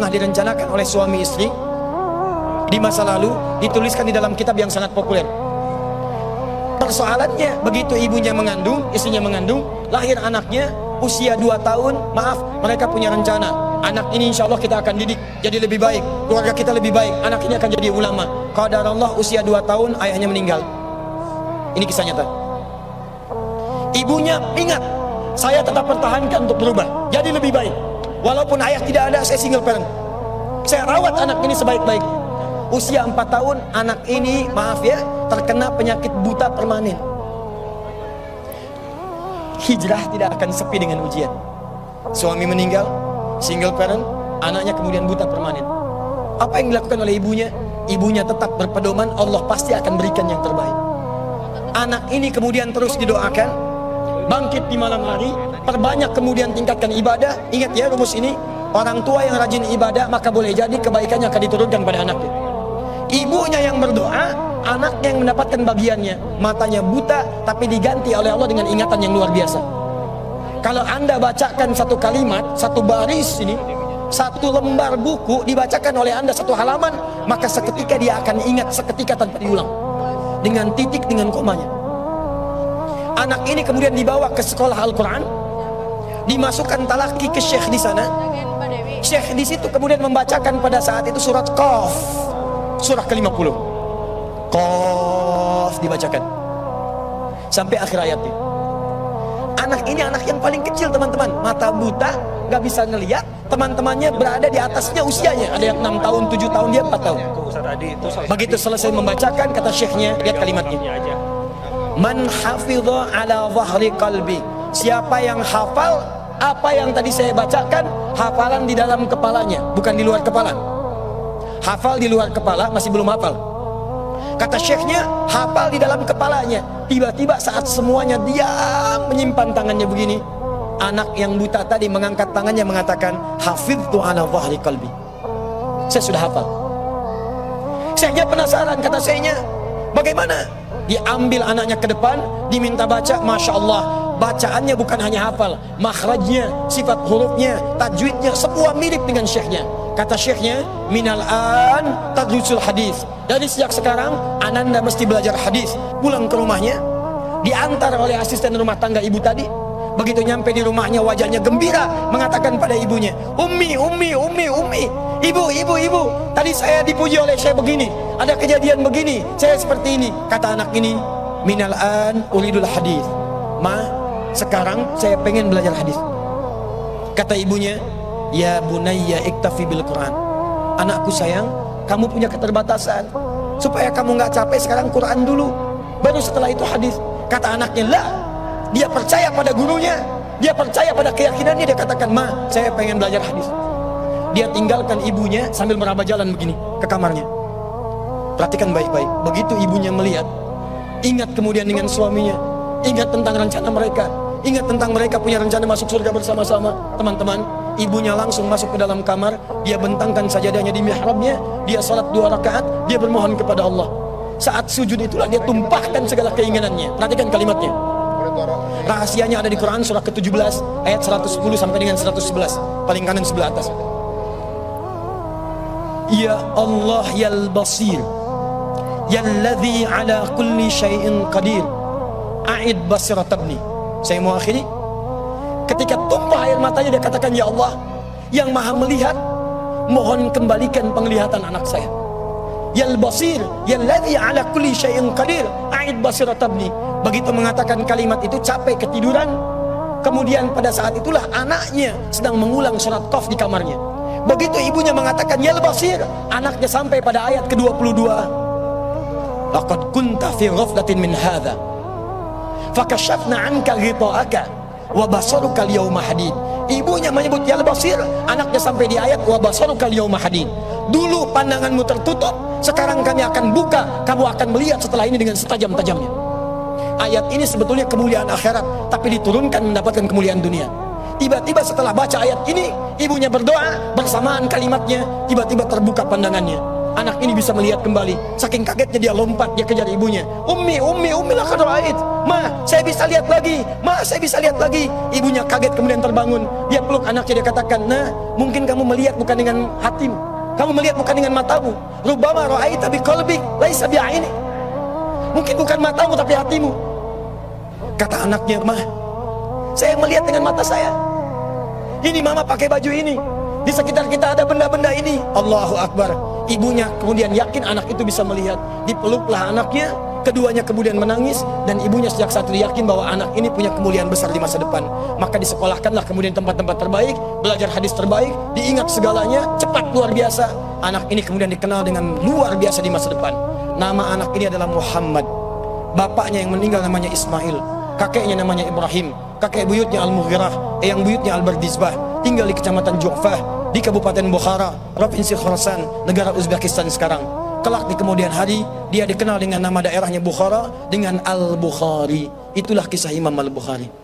pernah direncanakan oleh suami istri di masa lalu, dituliskan di dalam kitab yang sangat populer. Persoalannya, begitu ibunya mengandung, istrinya mengandung, lahir anaknya usia 2 tahun, maaf, mereka punya rencana, anak ini insya Allah kita akan didik jadi lebih baik, keluarga kita lebih baik, anak ini akan jadi ulama. Qadarullah usia 2 tahun ayahnya meninggal. Ini kisah nyata. Ibunya ingat, saya tetap pertahankan untuk berubah jadi lebih baik, walaupun ayah tidak ada, saya single parent, saya rawat anak ini sebaik-baiknya. Usia 4 tahun anak ini, maaf ya, terkena penyakit buta permanen. Hijrah tidak akan sepi dengan ujian. Suami meninggal, single parent, anaknya kemudian buta permanen. Apa yang dilakukan oleh ibunya? Ibunya tetap berpedoman, Allah pasti akan berikan yang terbaik. Anak ini kemudian terus didoakan, bangkit di malam hari, perbanyak kemudian tingkatkan ibadah. Ingat ya rumus ini, orang tua yang rajin ibadah maka boleh jadi kebaikannya akan diturunkan pada anaknya. Ibunya yang berdoa, anaknya yang mendapatkan bagiannya. Matanya buta tapi diganti oleh Allah dengan ingatan yang luar biasa. Kalau Anda bacakan satu kalimat, satu baris ini, satu lembar buku dibacakan oleh Anda satu halaman, maka seketika dia akan ingat seketika tanpa diulang, dengan titik, dengan komanya. Anak ini kemudian dibawa ke sekolah Al-Quran, dimasukkan talaki ke syekh di sana. Syekh di situ kemudian membacakan pada saat itu surat Qaf, surah ke-50. Qaf dibacakan sampai akhir ayatnya. Anak ini anak yang paling kecil teman-teman, mata buta, gak bisa ngelihat. Teman-temannya berada di atasnya usianya, ada yang 6 tahun, 7 tahun, dia 4 tahun. Begitu selesai membacakan, kata syekhnya, lihat kalimatnya, man hafidha ala zahri qalbi, siapa yang hafal apa yang tadi saya bacakan, hafalan di dalam kepalanya, bukan di luar kepala. Hafal di luar kepala masih belum hafal. Kata syekhnya, hafal di dalam kepalanya. Tiba-tiba saat semuanya diam menyimpan tangannya begini, anak yang buta tadi mengangkat tangannya mengatakan, hafidtu ala zahri qalbi, saya sudah hafal. Syekhnya penasaran, kata syekhnya, bagaimana? Diambil anaknya ke depan, diminta baca, Masya Allah, bacaannya bukan hanya hafal, makhrajnya, sifat hurufnya, tajwidnya, semua mirip dengan syekhnya. Kata syekhnya, minal an tadrusul hadis, dari sejak sekarang ananda mesti belajar hadis. Pulang ke rumahnya, diantar oleh asisten rumah tangga ibu tadi. Begitu nyampe di rumahnya, wajahnya gembira, mengatakan pada ibunya, ummi, ibu, tadi saya dipuji oleh saya begini, ada kejadian begini, saya seperti ini. Kata anak ini, minal an uridul hadis, ma, sekarang saya pengen belajar hadis. Kata ibunya, ya bunayya iktafi bil Quran, anakku sayang, kamu punya keterbatasan, supaya kamu nggak capek sekarang Quran dulu, baru setelah itu hadis. Kata anaknya, lah, dia percaya pada gurunya, dia percaya pada keyakinannya, dia katakan, ma, saya pengen belajar hadis. Dia tinggalkan ibunya sambil meraba jalan begini ke kamarnya. Perhatikan baik-baik, begitu ibunya melihat, ingat kemudian dengan suaminya, ingat tentang rencana mereka, ingat tentang mereka punya rencana masuk surga bersama-sama. Teman-teman, ibunya langsung masuk ke dalam kamar, dia bentangkan sajadahnya di mihrabnya, dia salat 2 rakaat, dia bermohon kepada Allah. Saat sujud itulah dia tumpahkan segala keinginannya. Perhatikan kalimatnya. Rahasianya ada di Quran surah ke-17 ayat 110 sampai dengan 111, paling kanan sebelah atas. Ya Allah yal basir, yalladzi ala kulli syai'in qadir, a'id basirat ibni. Saya mau akhiri. Ketika tumpah air matanya, dia katakan, ya Allah yang maha melihat, mohon kembalikan penglihatan anak saya. Yal basir, yalladzi ala kulli syai'in qadir, a'id basirat ibni. Begitu mengatakan kalimat itu, capek ketiduran. Kemudian pada saat itulah anaknya sedang mengulang surat Qaf di kamarnya. Begitu ibunya mengatakan ya basir, anaknya sampai pada ayat ke-22. Laqad kunta fi ghaflatin min hadza fakashafna 'anka ghita'aka wa basaruka al-yawma hadid. Ibunya menyebut ya basir, anaknya sampai di ayat wa basaruka al-yawma hadid. Dulu pandanganmu tertutup, sekarang kami akan buka, kamu akan melihat setelah ini dengan setajam-tajamnya. Ayat ini sebetulnya kemuliaan akhirat, tapi diturunkan mendapatkan kemuliaan dunia. Tiba-tiba setelah baca ayat ini, ibunya berdoa, bersamaan kalimatnya, tiba-tiba terbuka pandangannya. anak ini bisa melihat kembali. Saking kagetnya dia lompat, dia kejar ibunya. Ummi laqad ra'ait. Ma, saya bisa lihat lagi. Ma, saya bisa lihat lagi. Ibunya kaget kemudian terbangun. Dia peluk anaknya, dia katakan, "Nah, mungkin kamu melihat bukan dengan hatimu. Kamu melihat bukan dengan matamu. Rubbama ra'aita biqalbik laisa bi'aini." Mungkin bukan matamu tapi hatimu. Kata anaknya, "Ma, saya melihat dengan mata saya. Ini mama pakai baju ini. Di sekitar kita ada benda-benda ini." Allahu Akbar. Ibunya kemudian yakin anak itu bisa melihat. Dipeluklah anaknya. Keduanya kemudian menangis. Dan ibunya sejak saat itu yakin bahwa anak ini punya kemuliaan besar di masa depan. Maka disekolahkanlah kemudian tempat-tempat terbaik. Belajar hadis terbaik. Diingat segalanya. Cepat luar biasa. Anak ini kemudian dikenal dengan luar biasa di masa depan. Nama anak ini adalah Muhammad. Bapaknya yang meninggal namanya Ismail. Kakeknya namanya Ibrahim. Kakek buyutnya Al-Mughirah, eyang buyutnya Al-Bardizbah. Tinggal di kecamatan Ju'fah, di Kabupaten Bukhara, Provinsi Khorasan, negara Uzbekistan sekarang. Kelak di kemudian hari, dia dikenal dengan nama daerahnya Bukhara, dengan Al-Bukhari. Itulah kisah Imam Al-Bukhari.